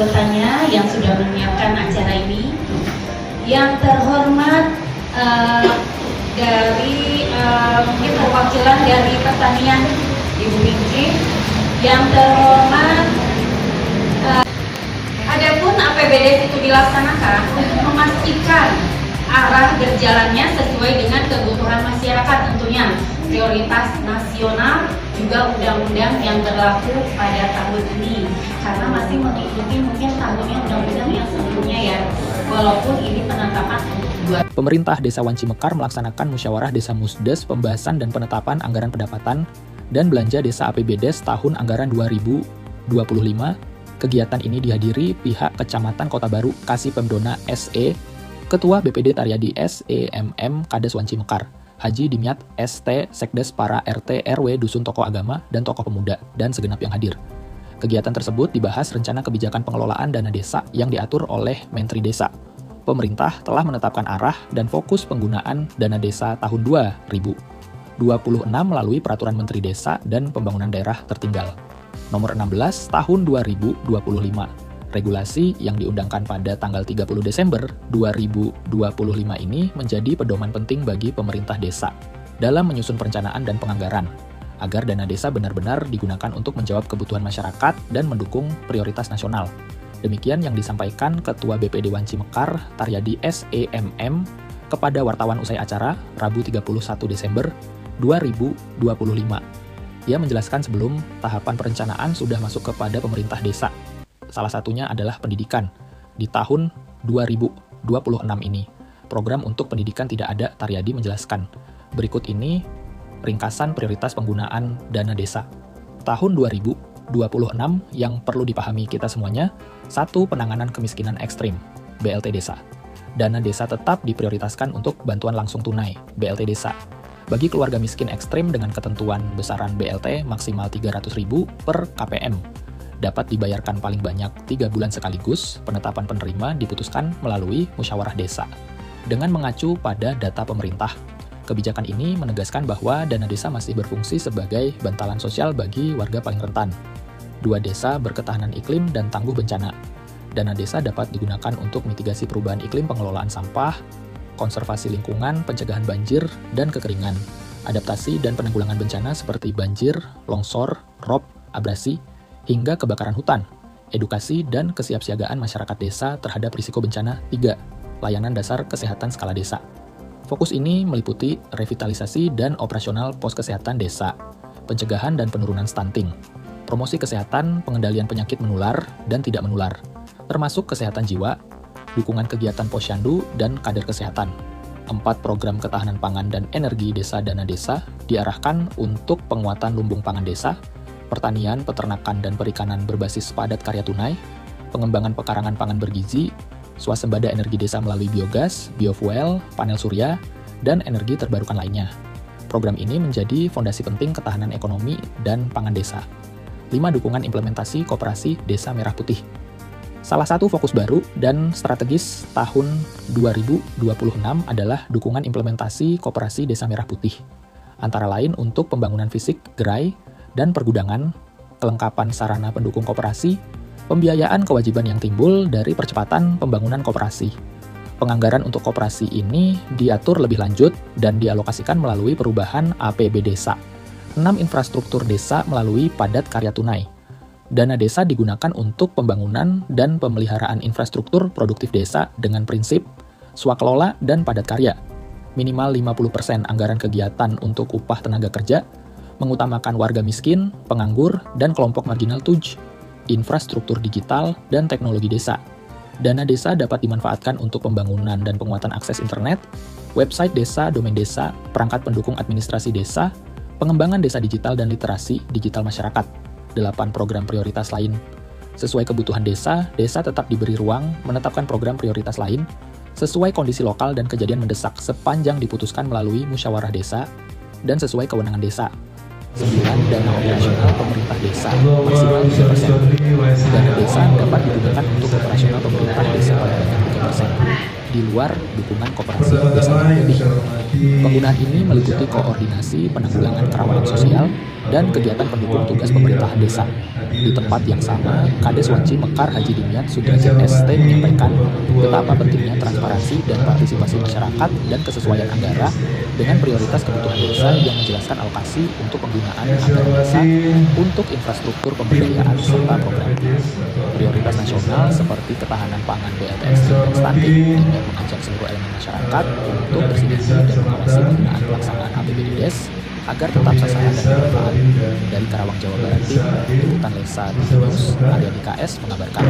anggotanya yang sudah menyiapkan acara ini. Yang terhormat dari mungkin perwakilan dari pertanian Ibu Pinky. Yang terhormat, adapun APBDes itu dilaksanakan untuk memastikan arah berjalannya sesuai dengan kebutuhan masyarakat tentunya, prioritas nasional, juga undang-undang yang berlaku pada tahun ini, karena masih mengikuti mungkin tahunnya undang-undang yang sebelumnya ya, walaupun ini penetapan untuk Pemerintah Desa Wanci Mekar melaksanakan musyawarah Desa Musdes pembahasan dan penetapan anggaran pendapatan dan belanja Desa APBDes tahun anggaran 2025. Kegiatan ini dihadiri pihak Kecamatan Kota Baru Kasih Pemdona SE, Ketua BPD Taryadi SEMM Kades Wanci Mekar, Haji Dimyat ST, Sekdes para RT RW Dusun Tokoh Agama dan Tokoh Pemuda, dan segenap yang hadir. Kegiatan tersebut dibahas rencana kebijakan pengelolaan dana desa yang diatur oleh Menteri Desa. Pemerintah telah menetapkan arah dan fokus penggunaan dana desa tahun 2026 melalui Peraturan Menteri Desa dan Pembangunan Daerah Tertinggal Nomor 16 Tahun 2025. Regulasi yang diundangkan pada tanggal 30 Desember 2025 ini menjadi pedoman penting bagi pemerintah desa dalam menyusun perencanaan dan penganggaran, agar dana desa benar-benar digunakan untuk menjawab kebutuhan masyarakat dan mendukung prioritas nasional. Demikian yang disampaikan Ketua BPD Wanci Mekar, Taryadi SEMM, kepada wartawan usai acara Rabu 31 Desember 2025. Ia menjelaskan sebelum tahapan perencanaan sudah masuk kepada pemerintah desa. Salah satunya adalah pendidikan. Di tahun 2026 ini, program untuk pendidikan tidak ada, Taryadi menjelaskan. Berikut ini ringkasan prioritas penggunaan dana desa. Tahun 2026 yang perlu dipahami kita semuanya. 1. Penanganan kemiskinan ekstrim, BLT Desa. Dana desa tetap diprioritaskan untuk bantuan langsung tunai, BLT Desa. Bagi keluarga miskin ekstrim dengan ketentuan besaran BLT maksimal 300.000 per KPM. Dapat dibayarkan paling banyak 3 bulan sekaligus, penetapan penerima diputuskan melalui musyawarah desa. Dengan mengacu pada data pemerintah, kebijakan ini menegaskan bahwa dana desa masih berfungsi sebagai bantalan sosial bagi warga paling rentan. 2. Desa berketahanan iklim dan tangguh bencana. Dana desa dapat digunakan untuk mitigasi perubahan iklim, pengelolaan sampah, konservasi lingkungan, pencegahan banjir dan kekeringan, adaptasi dan penanggulangan bencana seperti banjir, longsor, rob, abrasi, hingga kebakaran hutan, edukasi dan kesiapsiagaan masyarakat desa terhadap risiko bencana. 3. Layanan dasar kesehatan skala desa. Fokus ini meliputi revitalisasi dan operasional pos kesehatan desa, pencegahan dan penurunan stunting, promosi kesehatan, pengendalian penyakit menular dan tidak menular, termasuk kesehatan jiwa, dukungan kegiatan posyandu dan kader kesehatan. 4. Program ketahanan pangan dan energi desa dana desa diarahkan untuk penguatan lumbung pangan desa, pertanian, peternakan, dan perikanan berbasis padat karya tunai, pengembangan pekarangan pangan bergizi, swasembada energi desa melalui biogas, biofuel, panel surya, dan energi terbarukan lainnya. Program ini menjadi fondasi penting ketahanan ekonomi dan pangan desa. 5. Dukungan implementasi koperasi Desa Merah Putih. Salah satu fokus baru dan strategis tahun 2026 adalah dukungan implementasi koperasi Desa Merah Putih, antara lain untuk pembangunan fisik, gerai, dan pergudangan, kelengkapan sarana pendukung koperasi, pembiayaan kewajiban yang timbul dari percepatan pembangunan koperasi. Penganggaran untuk koperasi ini diatur lebih lanjut dan dialokasikan melalui perubahan APB Desa. 6. Infrastruktur desa melalui padat karya tunai. Dana desa digunakan untuk pembangunan dan pemeliharaan infrastruktur produktif desa dengan prinsip swakelola dan padat karya. Minimal 50% anggaran kegiatan untuk upah tenaga kerja, mengutamakan warga miskin, penganggur, dan kelompok marginal TUJ, infrastruktur digital, dan teknologi desa. Dana desa dapat dimanfaatkan untuk pembangunan dan penguatan akses internet, website desa, domain desa, perangkat pendukung administrasi desa, pengembangan desa digital dan literasi digital masyarakat. 8. Program prioritas lain. Sesuai kebutuhan desa, desa tetap diberi ruang menetapkan program prioritas lain sesuai kondisi lokal dan kejadian mendesak sepanjang diputuskan melalui musyawarah desa dan sesuai kewenangan desa. 9. Dana operasional pemerintah desa maksimal 3%. Dana desa dapat digunakan untuk operasional pemerintah desa paling banyak 3%. di luar dukungan koperasi desa Pemprov. Penggunaan ini meliputi koordinasi penanggulangan kerawanan sosial dan kegiatan pendukung tugas pemerintahan desa. Di tempat yang sama, Kades Wanci Mekar Haji Dimyat Sudrajat ST menyampaikan betapa pentingnya transparansi dan partisipasi masyarakat dan kesesuaian anggaran dengan prioritas kebutuhan desa yang menjelaskan alokasi untuk penggunaan anggaran desa untuk infrastruktur pemberdayaan serta program. Prioritas nasional seperti ketahanan pangan, BLT ekstrim dan stunting dengan mengajak seluruh elemen masyarakat untuk bersinergi dan mengawasi penggunaan pelaksanaan APBD Des agar tetap sasaran dan bermanfaat. Dari Karawang, Jawa Barat, Tim Liputan Lesa TV News, Arya KS mengabarkan.